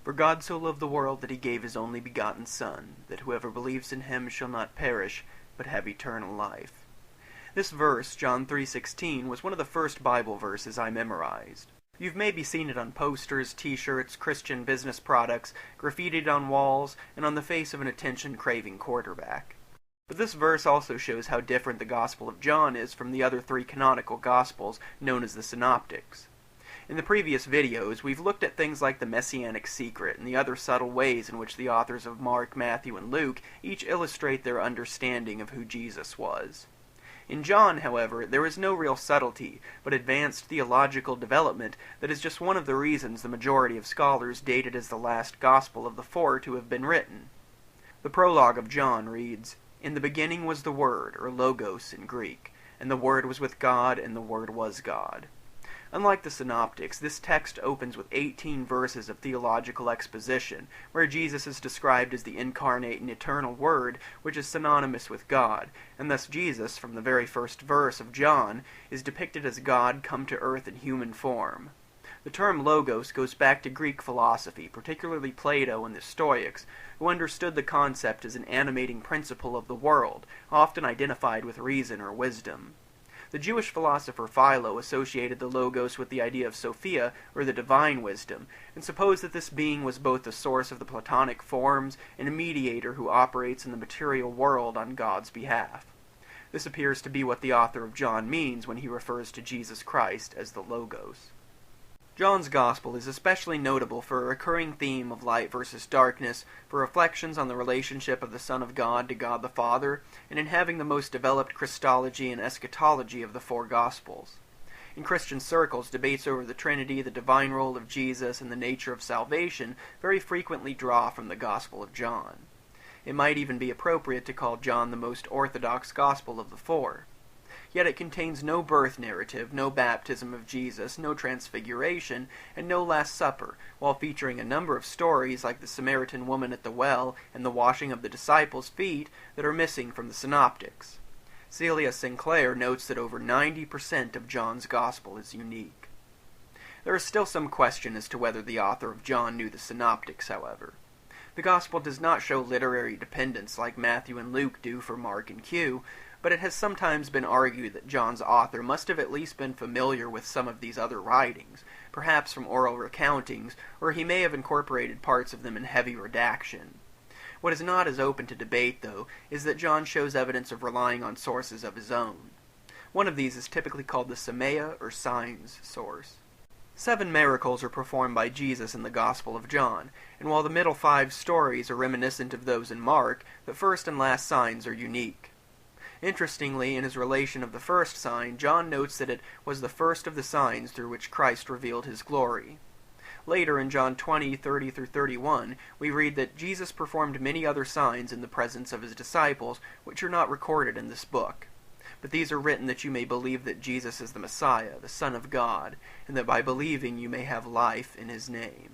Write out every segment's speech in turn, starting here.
For God so loved the world that he gave his only begotten Son, that whoever believes in him shall not perish, but have eternal life. This verse, John 3:16, was one of the first Bible verses I memorized. You've maybe seen it on posters, t-shirts, Christian business products, graffitied on walls, and on the face of an attention-craving quarterback. But this verse also shows how different the Gospel of John is from the other three canonical Gospels, known as the Synoptics. In the previous videos, we've looked at things like the Messianic secret and the other subtle ways in which the authors of Mark, Matthew, and Luke each illustrate their understanding of who Jesus was. In John, however, there is no real subtlety, but advanced theological development that is just one of the reasons the majority of scholars date it as the last Gospel of the four to have been written. The prologue of John reads, "In the beginning was the Word," or Logos in Greek, "and the Word was with God, and the Word was God." Unlike the Synoptics, this text opens with 18 verses of theological exposition, where Jesus is described as the incarnate and eternal Word, which is synonymous with God, and thus Jesus, from the very first verse of John, is depicted as God come to earth in human form. The term logos goes back to Greek philosophy, particularly Plato and the Stoics, who understood the concept as an animating principle of the world, often identified with reason or wisdom. The Jewish philosopher Philo associated the Logos with the idea of Sophia, or the divine wisdom, and supposed that this being was both the source of the Platonic forms and a mediator who operates in the material world on God's behalf. This appears to be what the author of John means when he refers to Jesus Christ as the Logos. John's Gospel is especially notable for a recurring theme of light versus darkness, for reflections on the relationship of the Son of God to God the Father, and in having the most developed Christology and eschatology of the four Gospels. In Christian circles, debates over the Trinity, the divine role of Jesus, and the nature of salvation very frequently draw from the Gospel of John. It might even be appropriate to call John the most orthodox Gospel of the four. Yet it contains no birth narrative, no baptism of Jesus, no transfiguration, and no Last Supper, while featuring a number of stories like the Samaritan woman at the well and the washing of the disciples' feet that are missing from the Synoptics. Celia Sinclair notes that over 90% of John's Gospel is unique. There is still some question as to whether the author of John knew the Synoptics, however. The Gospel does not show literary dependence like Matthew and Luke do for Mark and Q, but it has sometimes been argued that John's author must have at least been familiar with some of these other writings, perhaps from oral recountings, or he may have incorporated parts of them in heavy redaction. What is not as open to debate, though, is that John shows evidence of relying on sources of his own. One of these is typically called the Semea, or signs, source. 7 miracles are performed by Jesus in the Gospel of John, and while the middle 5 stories are reminiscent of those in Mark, the first and last signs are unique. Interestingly, in his relation of the first sign, John notes that it was the first of the signs through which Christ revealed his glory. Later, in John 20:30-31, we read that Jesus performed many other signs in the presence of his disciples, which are not recorded in this book. But these are written that you may believe that Jesus is the Messiah, the Son of God, and that by believing you may have life in his name.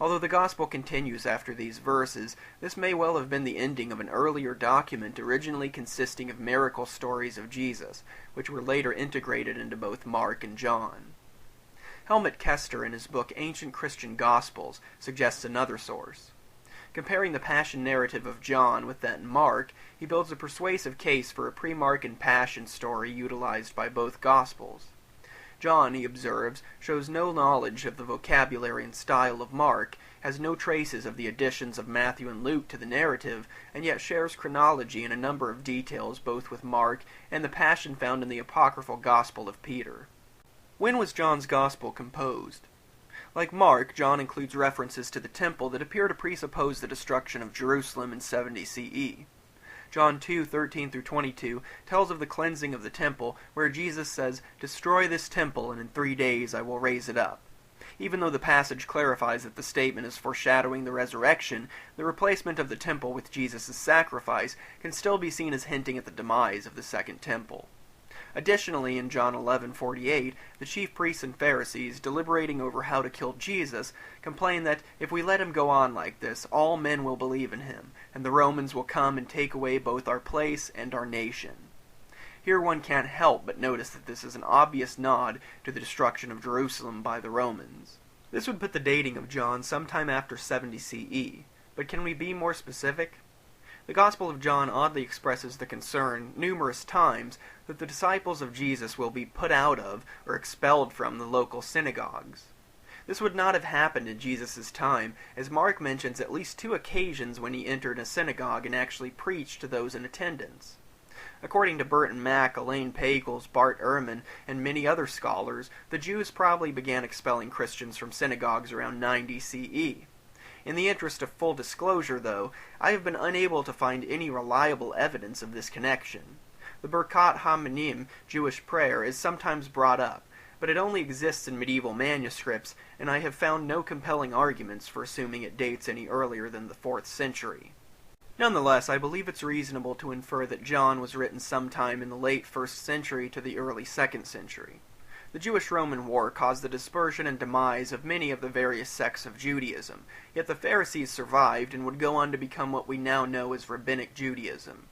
Although the Gospel continues after these verses, this may well have been the ending of an earlier document originally consisting of miracle stories of Jesus, which were later integrated into both Mark and John. Helmut Kester, in his book Ancient Christian Gospels, suggests another source. Comparing the Passion narrative of John with that in Mark, he builds a persuasive case for a pre-Markan Passion story utilized by both Gospels. John, he observes, shows no knowledge of the vocabulary and style of Mark, has no traces of the additions of Matthew and Luke to the narrative, and yet shares chronology and a number of details both with Mark and the Passion found in the apocryphal Gospel of Peter. When was John's Gospel composed? Like Mark, John includes references to the temple that appear to presuppose the destruction of Jerusalem in 70 CE. John 2:13-22 tells of the cleansing of the temple, where Jesus says, "Destroy this temple, and in 3 days I will raise it up." Even though the passage clarifies that the statement is foreshadowing the resurrection, the replacement of the temple with Jesus' sacrifice can still be seen as hinting at the demise of the second temple. Additionally, in John 11:48, the chief priests and Pharisees, deliberating over how to kill Jesus, complain that if we let him go on like this, all men will believe in him, and the Romans will come and take away both our place and our nation. Here one can't help but notice that this is an obvious nod to the destruction of Jerusalem by the Romans. This would put the dating of John sometime after 70 CE, but can we be more specific? The Gospel of John oddly expresses the concern, numerous times, that the disciples of Jesus will be put out of or expelled from the local synagogues. This would not have happened in Jesus' time, as Mark mentions at least 2 occasions when he entered a synagogue and actually preached to those in attendance. According to Burton Mack, Elaine Pagels, Bart Ehrman, and many other scholars, the Jews probably began expelling Christians from synagogues around 90 CE. In the interest of full disclosure, though, I have been unable to find any reliable evidence of this connection. The Birkat HaMinim, Jewish prayer, is sometimes brought up, but it only exists in medieval manuscripts, and I have found no compelling arguments for assuming it dates any earlier than the 4th century. Nonetheless, I believe it's reasonable to infer that John was written sometime in the late 1st century to the early 2nd century. The Jewish-Roman War caused the dispersion and demise of many of the various sects of Judaism, yet the Pharisees survived and would go on to become what we now know as Rabbinic Judaism.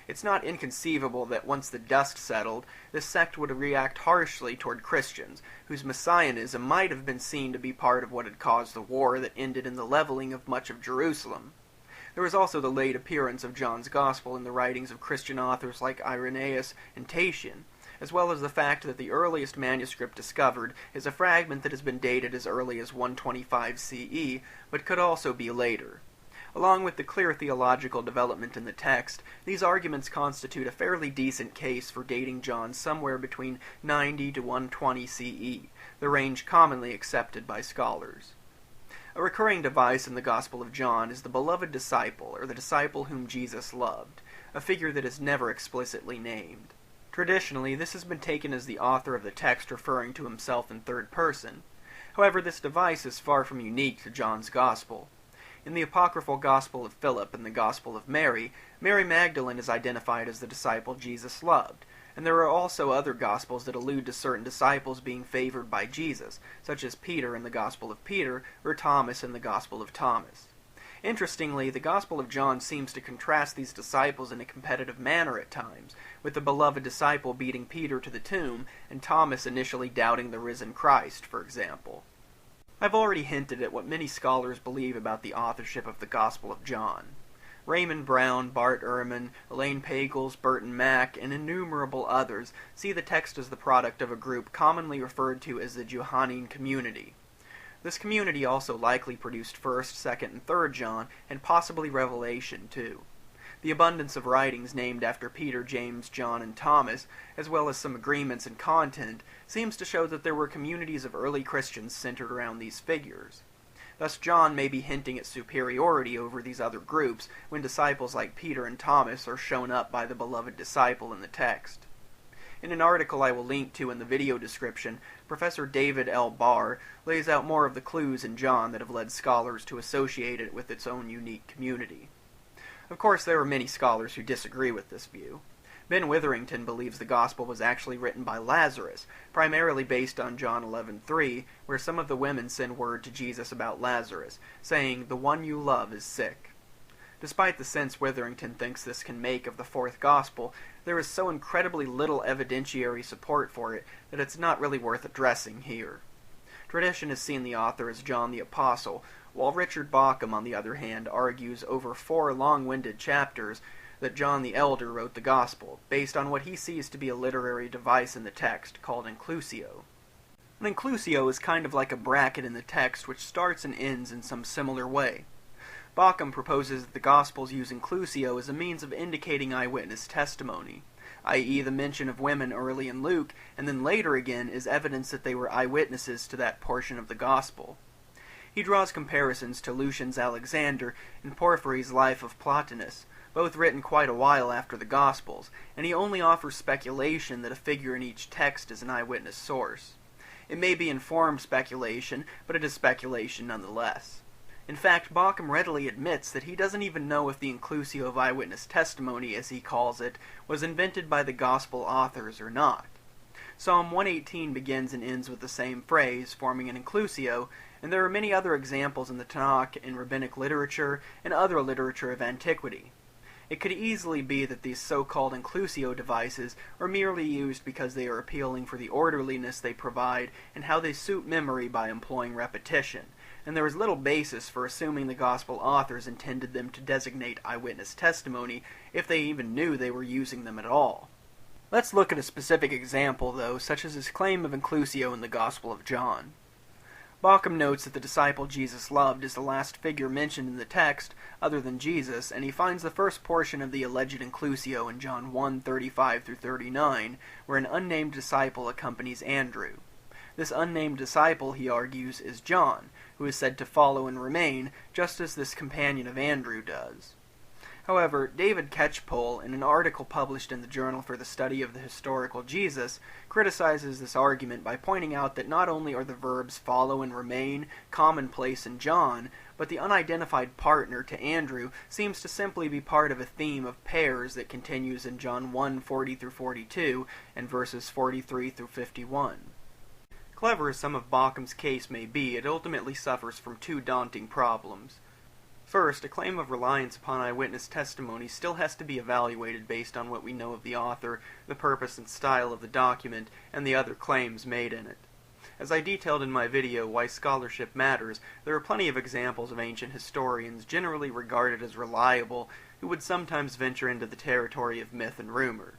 It's not inconceivable that once the dust settled, this sect would react harshly toward Christians, whose messianism might have been seen to be part of what had caused the war that ended in the leveling of much of Jerusalem. There was also the late appearance of John's Gospel in the writings of Christian authors like Irenaeus and Tatian, as well as the fact that the earliest manuscript discovered is a fragment that has been dated as early as 125 CE, but could also be later. Along with the clear theological development in the text, these arguments constitute a fairly decent case for dating John somewhere between 90 to 120 CE, the range commonly accepted by scholars. A recurring device in the Gospel of John is the beloved disciple, or the disciple whom Jesus loved, a figure that is never explicitly named. Traditionally, this has been taken as the author of the text referring to himself in third person. However, this device is far from unique to John's Gospel. In the apocryphal Gospel of Philip and the Gospel of Mary, Mary Magdalene is identified as the disciple Jesus loved, and there are also other Gospels that allude to certain disciples being favored by Jesus, such as Peter in the Gospel of Peter, or Thomas in the Gospel of Thomas. Interestingly, the Gospel of John seems to contrast these disciples in a competitive manner at times, with the beloved disciple beating Peter to the tomb, and Thomas initially doubting the risen Christ, for example. I've already hinted at what many scholars believe about the authorship of the Gospel of John. Raymond Brown, Bart Ehrman, Elaine Pagels, Burton Mack, and innumerable others see the text as the product of a group commonly referred to as the Johannine community. This community also likely produced 1st, 2nd, and 3rd John, and possibly Revelation too. The abundance of writings named after Peter, James, John, and Thomas, as well as some agreements in content, seems to show that there were communities of early Christians centered around these figures. Thus John may be hinting at superiority over these other groups when disciples like Peter and Thomas are shown up by the beloved disciple in the text. In an article I will link to in the video description, Professor David L. Barr lays out more of the clues in John that have led scholars to associate it with its own unique community. Of course, there are many scholars who disagree with this view. Ben Witherington believes the Gospel was actually written by Lazarus, primarily based on John 11:3, where some of the women send word to Jesus about Lazarus, saying, "The one you love is sick." Despite the sense Witherington thinks this can make of the 4th Gospel, there is so incredibly little evidentiary support for it that it's not really worth addressing here. Tradition has seen the author as John the Apostle, while Richard Bauckham, on the other hand, argues over 4 long-winded chapters that John the Elder wrote the Gospel, based on what he sees to be a literary device in the text called inclusio. An inclusio is kind of like a bracket in the text which starts and ends in some similar way. Bauckham proposes that the Gospels use inclusio as a means of indicating eyewitness testimony, i.e. the mention of women early in Luke, and then later again is evidence that they were eyewitnesses to that portion of the Gospel. He draws comparisons to Lucian's Alexander and Porphyry's Life of Plotinus, both written quite a while after the Gospels, and he only offers speculation that a figure in each text is an eyewitness source. It may be informed speculation, but it is speculation nonetheless. In fact, Bauckham readily admits that he doesn't even know if the inclusio of eyewitness testimony, as he calls it, was invented by the Gospel authors or not. Psalm 118 begins and ends with the same phrase, forming an inclusio, and there are many other examples in the Tanakh, in rabbinic literature, and other literature of antiquity. It could easily be that these so-called inclusio devices are merely used because they are appealing for the orderliness they provide and how they suit memory by employing repetition, and there is little basis for assuming the Gospel authors intended them to designate eyewitness testimony if they even knew they were using them at all. Let's look at a specific example, though, such as his claim of inclusio in the Gospel of John. Bauckham notes that the disciple Jesus loved is the last figure mentioned in the text other than Jesus, and he finds the first portion of the alleged inclusio in John 1:35-39, where an unnamed disciple accompanies Andrew. This unnamed disciple, he argues, is John, who is said to follow and remain, just as this companion of Andrew does. However, David Catchpole, in an article published in the Journal for the Study of the Historical Jesus, criticizes this argument by pointing out that not only are the verbs follow and remain commonplace in John, but the unidentified partner to Andrew seems to simply be part of a theme of pairs that continues in John 1:40-42 and verses 43-51. Clever as some of Bauckham's case may be, it ultimately suffers from two daunting problems. First, a claim of reliance upon eyewitness testimony still has to be evaluated based on what we know of the author, the purpose and style of the document, and the other claims made in it. As I detailed in my video, Why Scholarship Matters, there are plenty of examples of ancient historians generally regarded as reliable who would sometimes venture into the territory of myth and rumor.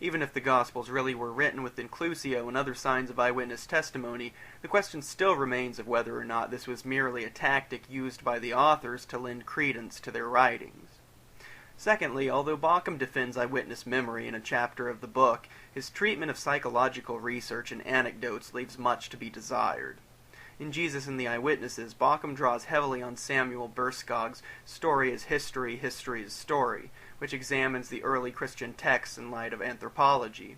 Even if the Gospels really were written with inclusio and other signs of eyewitness testimony, the question still remains of whether or not this was merely a tactic used by the authors to lend credence to their writings. Secondly, although Bauckham defends eyewitness memory in a chapter of the book, his treatment of psychological research and anecdotes leaves much to be desired. In Jesus and the Eyewitnesses, Bauckham draws heavily on Samuel Burskog's Story is History, History is Story, which examines the early Christian texts in light of anthropology.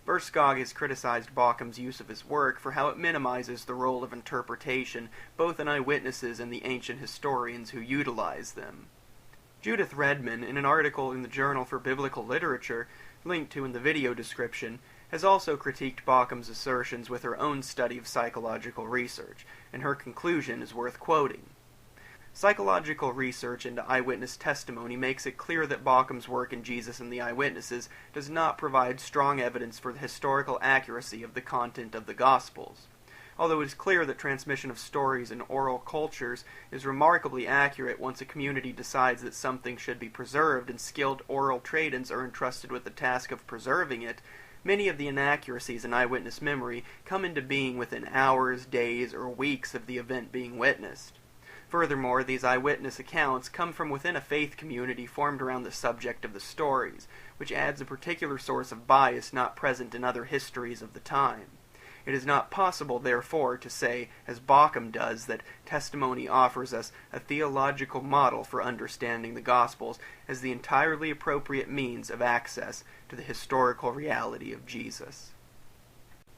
Burskog has criticized Bauckham's use of his work for how it minimizes the role of interpretation both in eyewitnesses and the ancient historians who utilize them. Judith Redman, in an article in the Journal for Biblical Literature, linked to in the video description, has also critiqued Bauckham's assertions with her own study of psychological research, and her conclusion is worth quoting. Psychological research into eyewitness testimony makes it clear that Bauckham's work in Jesus and the Eyewitnesses does not provide strong evidence for the historical accuracy of the content of the Gospels. Although it is clear that transmission of stories in oral cultures is remarkably accurate once a community decides that something should be preserved and skilled oral tradians are entrusted with the task of preserving it, many of the inaccuracies in eyewitness memory come into being within hours, days, or weeks of the event being witnessed. Furthermore, these eyewitness accounts come from within a faith community formed around the subject of the stories, which adds a particular source of bias not present in other histories of the time. It is not possible, therefore, to say, as Bauckham does, that testimony offers us a theological model for understanding the Gospels as the entirely appropriate means of access to the historical reality of Jesus.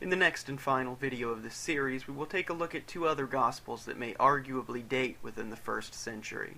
In the next and final video of this series, we will take a look at two other Gospels that may arguably date within the 1st century.